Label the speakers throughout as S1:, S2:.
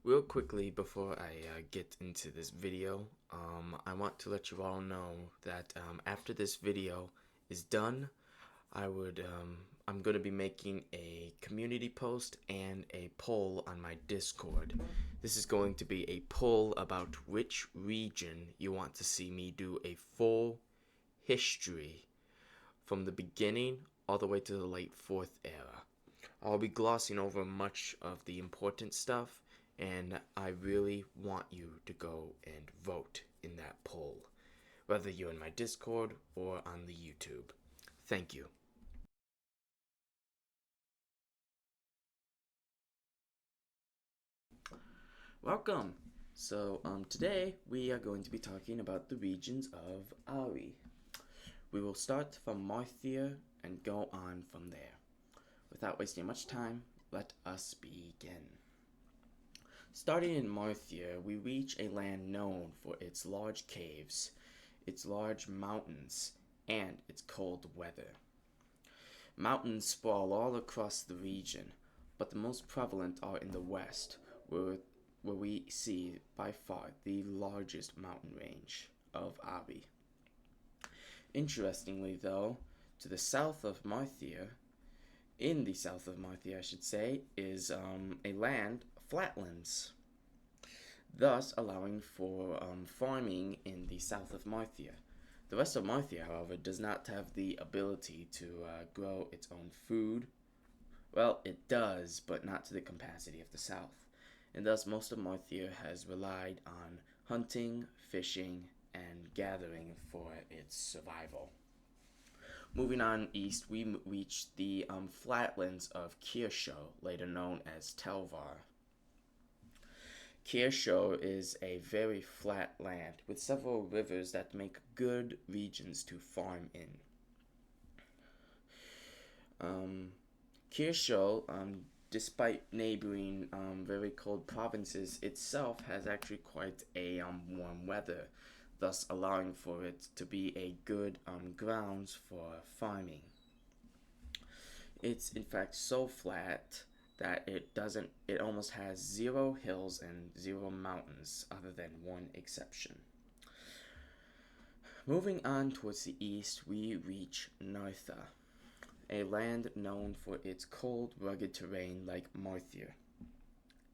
S1: Real quickly before I get into this video, I want to let you all know that after this video is done, I'm going to be making a community post and a poll on my Discord. This is going to be a poll about which region you want to see me do a full history from the beginning all the way to the late 4th era. I'll be glossing over much of the important stuff, and I really want you to go and vote in that poll, whether you're in my Discord or on the YouTube. Thank you. Welcome. Today we are going to be talking about the regions of Ahri. We will start from Marthia and go on from there. Without wasting much time, let us begin. Starting in Marthia, we reach a land known for its large caves, its large mountains, and its cold weather. Mountains sprawl all across the region, but the most prevalent are in the west, where we see by far the largest mountain range of Abi. Interestingly, though, to the south of Marthia, in the south of Marthia, I should say, is a land, flatlands, thus allowing for farming in the south of Marthia. The rest of Marthia, however, does not have the ability to grow its own food. Well, it does, but not to the capacity of the south. And thus most of Marthia has relied on hunting, fishing, and gathering for its survival. Moving on east, we reach the flatlands of Kirsho, later known as Telvar. Kirsho is a very flat land with several rivers that make good regions to farm in. Kirsho, despite neighboring very cold provinces, itself has actually quite a warm weather, thus allowing for it to be a good grounds for farming. It's in fact so flat that it almost has 0 hills and 0 mountains, other than one exception. Moving on towards the east, we reach Nartha, a land known for its cold, rugged terrain like Marthia,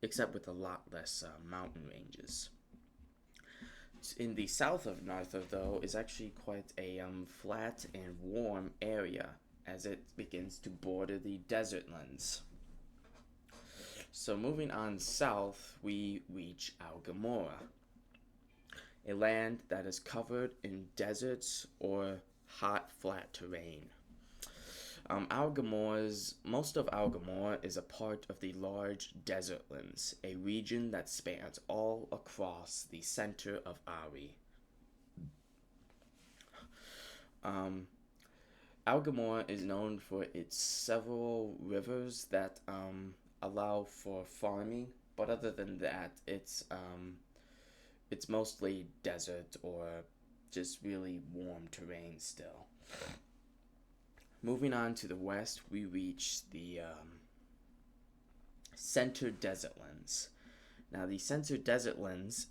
S1: except with a lot less mountain ranges. In the south of Nartha, though, is actually quite a flat and warm area, as it begins to border the desert lands. So moving on south, we reach Algamora, a land that is covered in deserts or hot, flat terrain. Most of Algamora is a part of the large desert lands, a region that spans all across the center of Ahri. Algamora is known for its several rivers that allow for farming, but other than that, it's mostly desert or just really warm terrain still. Moving on to the west, we reach the center desert lands. Now, the center desert lands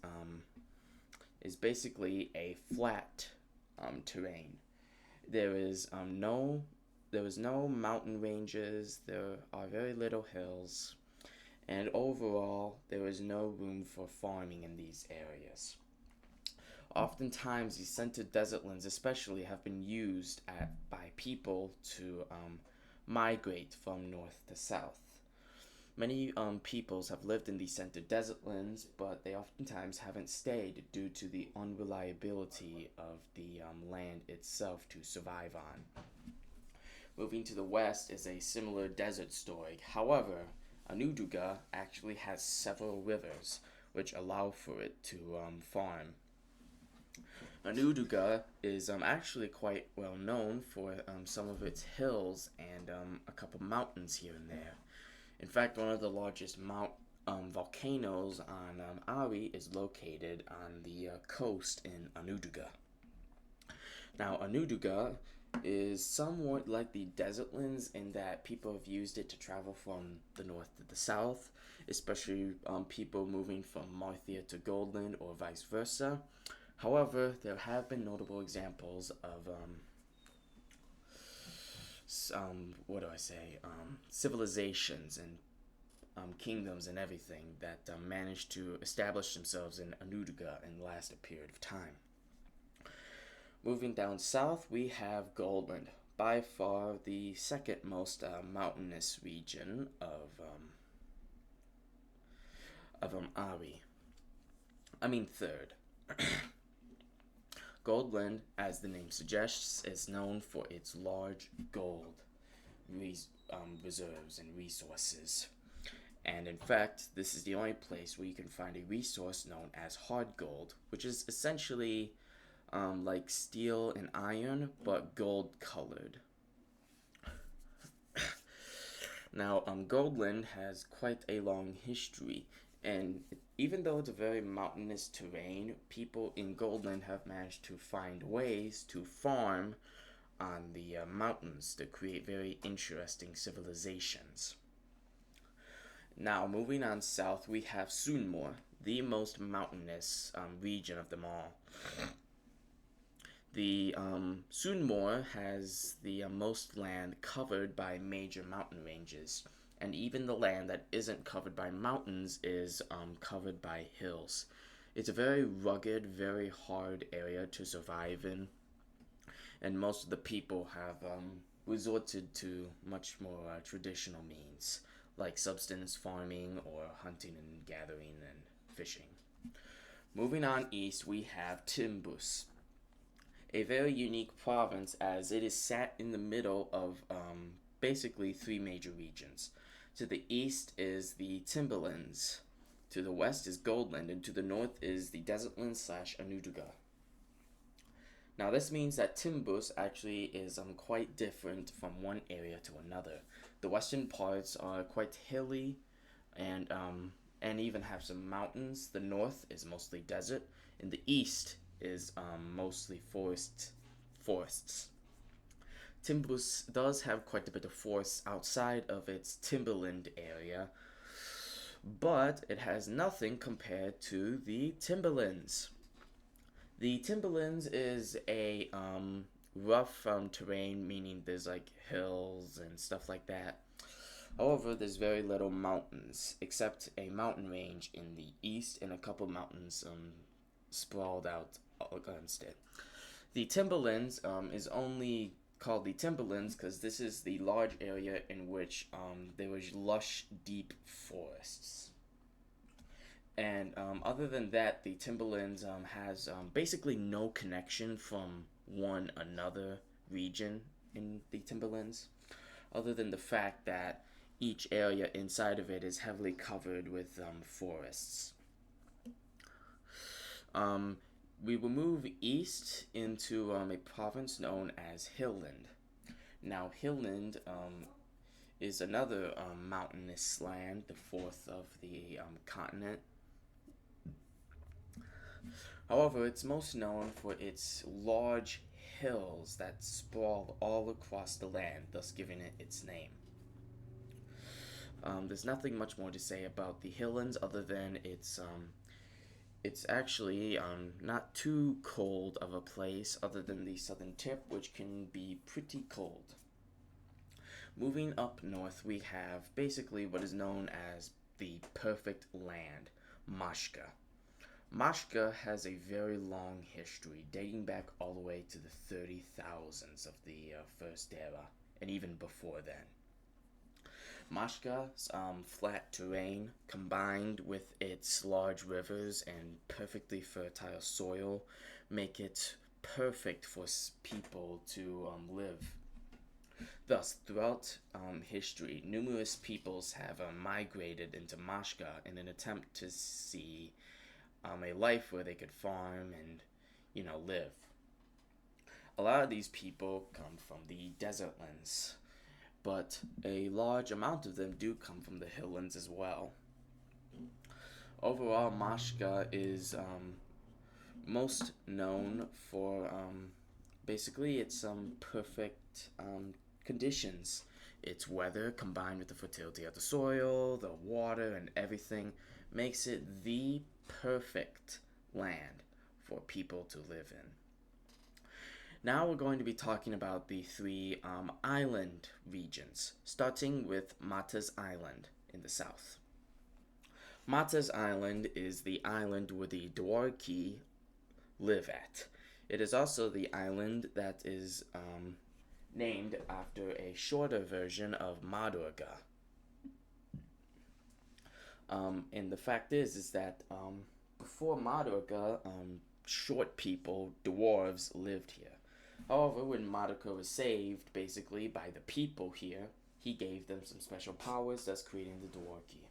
S1: is basically a flat terrain. There is no mountain ranges. There are very little hills, and overall, there is no room for farming in these areas. Oftentimes, these center desert lands, especially, have been used by people to migrate from north to south. Many peoples have lived in these center desert lands, but they oftentimes haven't stayed due to the unreliability of the land itself to survive on. Moving to the west is a similar desert story. However, Anuduga actually has several rivers, which allow for it to farm. Anuduga is actually quite well known for some of its hills and a couple mountains here and there. In fact, one of the largest volcanoes on Ahri is located on the coast in Anuduga. Now, Anuduga is somewhat like the desert lands in that people have used it to travel from the north to the south, especially people moving from Marthia to Goldland or vice versa. However, there have been notable examples of what do I say, civilizations and kingdoms and everything that managed to establish themselves in Anudaga and last a period of time. Moving down south, we have Goldland, by far the second most mountainous region of Ahri. I mean third. Goldland, as the name suggests, is known for its large gold reserves and resources. And in fact, this is the only place where you can find a resource known as hard gold, which is essentially like steel and iron, but gold colored. Now, Goldland has quite a long history, and even though it's a very mountainous terrain, people in Goldland have managed to find ways to farm on the mountains to create very interesting civilizations. Now, moving on south, we have Sunmore, the most mountainous region of them all. The Sunmore has the most land covered by major mountain ranges, and even the land that isn't covered by mountains is covered by hills. It's a very rugged, very hard area to survive in, and most of the people have resorted to much more traditional means, like subsistence farming or hunting and gathering and fishing. Moving on east, we have Timbus, a very unique province as it is sat in the middle of basically three major regions. To the east is the Timberlands, to the west is Goldland, and to the north is the Desertland / Anudaga. Now this means that Timbus actually is quite different from one area to another. The western parts are quite hilly and even have some mountains. The north is mostly desert, and the east is mostly forests. Timbus does have quite a bit of forest outside of its timberland area, but it has nothing compared to the Timberlands. The Timberlands is a rough terrain, meaning there's like hills and stuff like that. However, there's very little mountains, except a mountain range in the east and a couple mountains sprawled out against it. The Timberlands is only called the Timberlands because this is the large area in which there was lush, deep forests. And other than that, the Timberlands has basically no connection from one another region in the Timberlands, other than the fact that each area inside of it is heavily covered with forests. We will move east into a province known as Hillland. Now, Hillland is another mountainous land, the fourth of the continent. However, it's most known for its large hills that sprawl all across the land, thus giving it its name. There's nothing much more to say about the Hilllands other than it's actually not too cold of a place other than the southern tip, which can be pretty cold. Moving up north, we have basically what is known as the perfect land, Mashka. Mashka has a very long history, dating back all the way to the 30,000s of the First Era, and even before then. Mashka's flat terrain, combined with its large rivers and perfectly fertile soil, make it perfect for people to live. Thus, throughout history, numerous peoples have migrated into Mashka in an attempt to see a life where they could farm and, live. A lot of these people come from the Desertlands, but a large amount of them do come from the Hilllands as well. Overall, Mashka is most known for basically its perfect conditions. Its weather, combined with the fertility of the soil, the water, and everything, makes it the perfect land for people to live in. Now we're going to be talking about the three island regions, starting with Mata's Island in the south. Mata's Island is the island where the Dwarki live at. It is also the island that is named after a shorter version of Madurga. And the fact is that before Madurga, short people, dwarves, lived here. However, when Madurga was saved, basically, by the people here, he gave them some special powers, thus creating the Dwarki.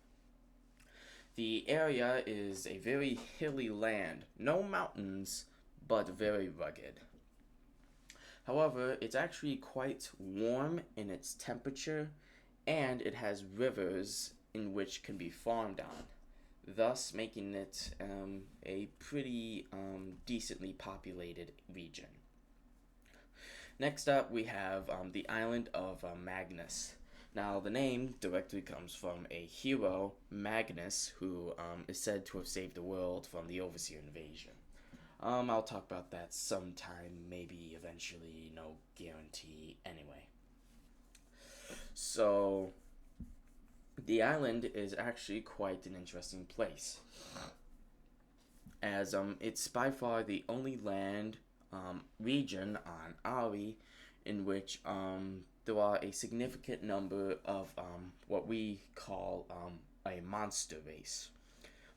S1: The area is a very hilly land, no mountains, but very rugged. However, it's actually quite warm in its temperature, and it has rivers in which can be farmed on, thus making it a pretty decently populated region. Next up, we have the island of Magnus. Now, the name directly comes from a hero, Magnus, who is said to have saved the world from the Overseer invasion. I'll talk about that sometime, maybe eventually, no guarantee anyway. So, the island is actually quite an interesting place, as it's by far the only land region on Ahri in which there are a significant number of what we call a monster race.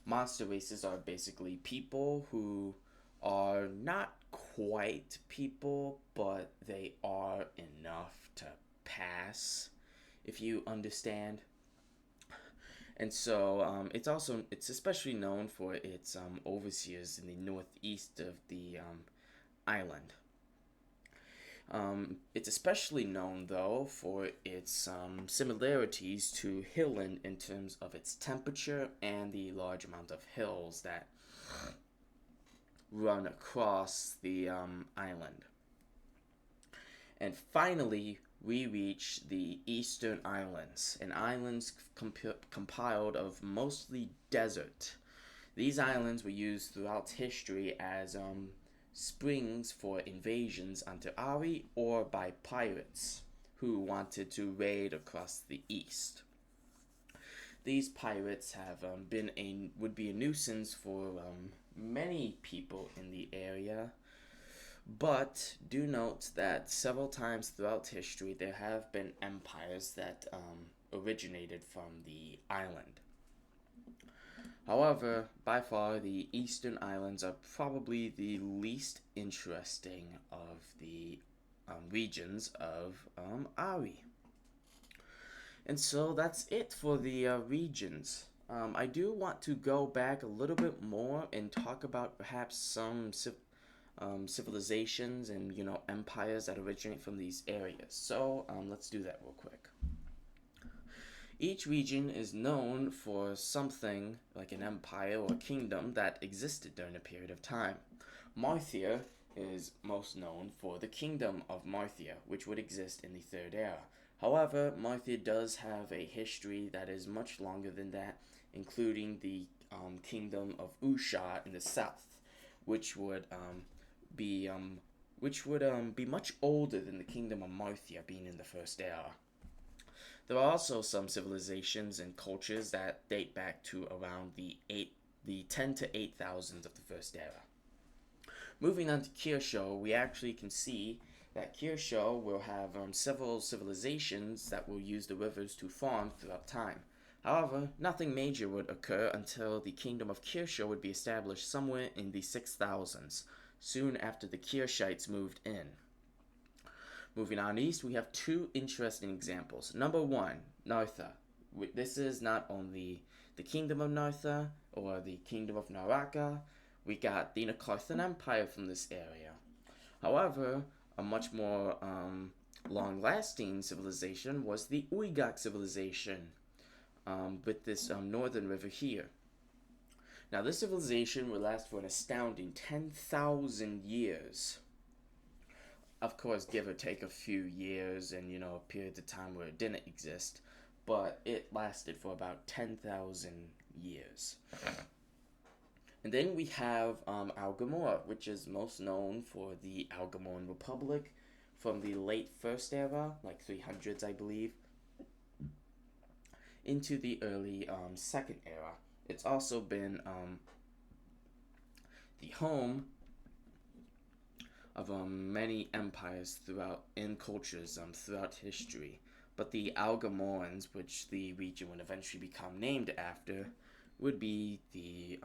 S1: Monster races are basically people who are not quite people, but they are enough to pass, if you understand. And so it's especially known for its overseers in the northeast of the island. It's especially known, though, for its similarities to Hilland in terms of its temperature and the large amount of hills that run across the island. And finally, we reach the Eastern Islands, and islands compiled of mostly desert. These islands were used throughout history as springs for invasions onto Ahri or by pirates who wanted to raid across the east. These pirates have would be a nuisance for many people in the area, but do note that several times throughout history there have been empires that originated from the island. However, by far the Eastern Islands are probably the least interesting of the regions of Ahri. And so that's it for the regions. I do want to go back a little bit more and talk about perhaps some civilizations and empires that originate from these areas. So let's do that real quick. Each region is known for something like an empire or kingdom that existed during a period of time. Marthia is most known for the kingdom of Marthia, which would exist in the Third Era. However, Marthia does have a history that is much longer than that, including the kingdom of Usha in the south, which would be much older than the kingdom of Marthia, being in the First Era. There are also some civilizations and cultures that date back to around the 10 to 8,000 of the First Era. Moving on to Kirsho, we actually can see that Kirsho will have several civilizations that will use the rivers to farm throughout time. However, nothing major would occur until the kingdom of Kirsho would be established somewhere in the 6000s, soon after the Kirshites moved in. Moving on east, we have two interesting examples. Number one, Nartha. This is not only the kingdom of Nartha or the kingdom of Naraka. We got the Nakarthan Empire from this area. However, a much more long-lasting civilization was the Uigak civilization with this northern river here. Now, this civilization would last for an astounding 10,000 years. of course, give or take a few years and, periods of time where it didn't exist, but it lasted for about 10,000 years. And then we have Algamora, which is most known for the Algamoran Republic from the late First Era, like 300s, I believe, into the early Second Era. It's also been the home of many empires throughout and cultures throughout history. But the Algamorans, which the region would eventually become named after, would be the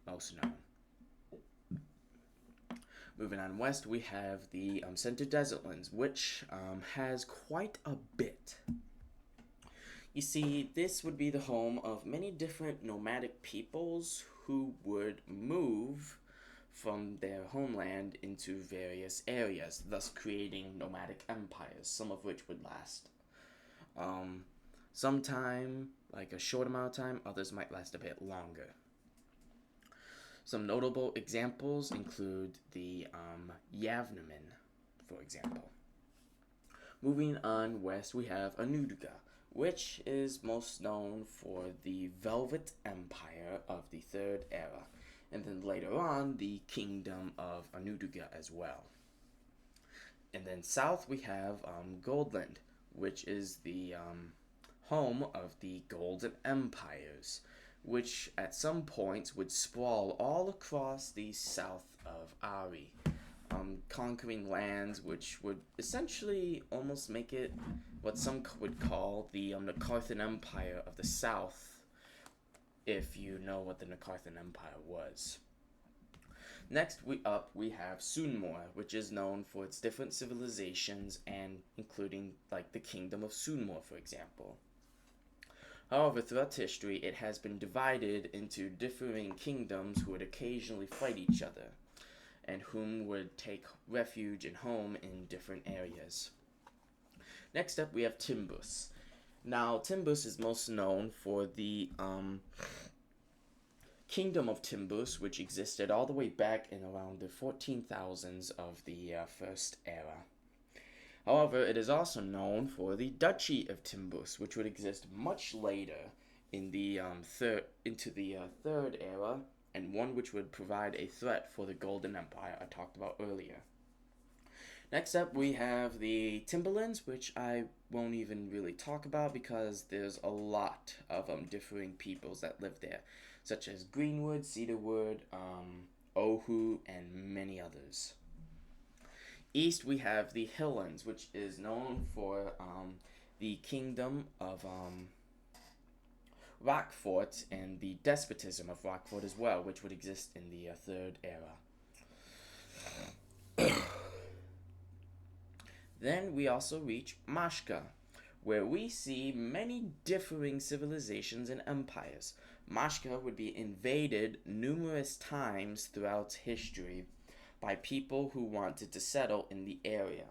S1: most known. Moving on west, we have the Central Desertlands, which has quite a bit. You see, this would be the home of many different nomadic peoples who would move from their homeland into various areas, thus creating nomadic empires, some of which would last some time, like a short amount of time, others might last a bit longer. Some notable examples include the Yavnamen, for example. Moving on west, we have Anuduga, which is most known for the Velvet Empire of the Third Era, and then later on, the Kingdom of Anuduga as well. And then south, we have Goldland, which is the home of the Golden Empires, which at some points would sprawl all across the south of Ahri, conquering lands which would essentially almost make it what some would call the Nakarthan Empire of the South, if you know what the Nakarthan Empire was. Next we have Sunmor, which is known for its different civilizations and including like the Kingdom of Sunmor, for example. However, throughout history, it has been divided into differing kingdoms who would occasionally fight each other, and whom would take refuge and home in different areas. Next up, we have Timbus. Now, Timbus is most known for the Kingdom of Timbus, which existed all the way back in around the 14,000s of the First Era. However, it is also known for the Duchy of Timbus, which would exist much later in the Third Era, and one which would provide a threat for the Golden Empire I talked about earlier. Next up, we have the Timberlands, which I won't even really talk about because there's a lot of differing peoples that live there, such as Greenwood, Cedarwood, Ohu, and many others. East, we have the Hilllands, which is known for the Kingdom of Rockfort and the despotism of Rockfort as well, which would exist in the Third Era. Then we also reach Mashka, where we see many differing civilizations and empires. Mashka would be invaded numerous times throughout history by people who wanted to settle in the area.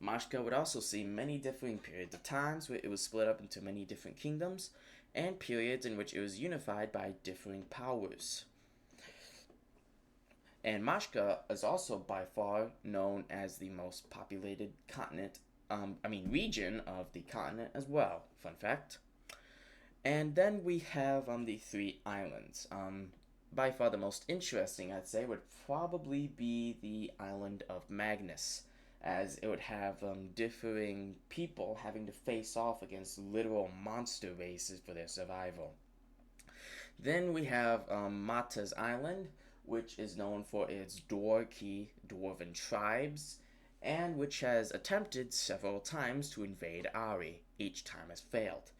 S1: Mashka would also see many differing periods of times where it was split up into many different kingdoms, and periods in which it was unified by differing powers. And Mashka is also by far known as the most populated region of the continent as well. Fun fact. And then we have the three islands. By far the most interesting, I'd say, would probably be the island of Magnus, as it would have differing people having to face off against literal monster races for their survival. Then we have Mata's Island, which is known for its Dwarki dwarven tribes, and which has attempted several times to invade Ahri. Each time has failed.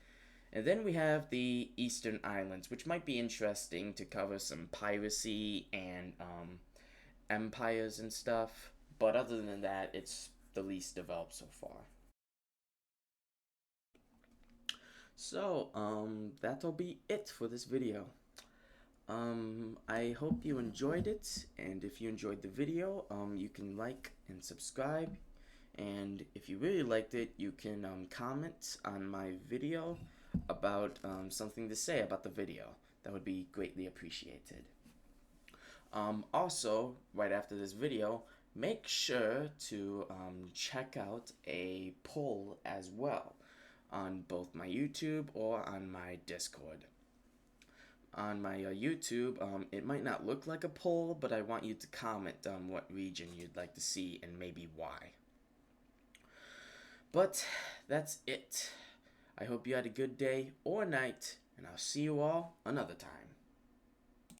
S1: And then we have the Eastern Islands, which might be interesting to cover some piracy and empires and stuff. But other than that, it's the least developed so far. So, that'll be it for this video. I hope you enjoyed it, and if you enjoyed the video, you can like and subscribe. And if you really liked it, you can comment on my video about something to say about the video. That would be greatly appreciated. Also, right after this video, make sure to check out a poll as well on both my YouTube or on my Discord. On my YouTube, it might not look like a poll, but I want you to comment on what region you'd like to see and maybe why. But that's it. I hope you had a good day or night, and I'll see you all another time.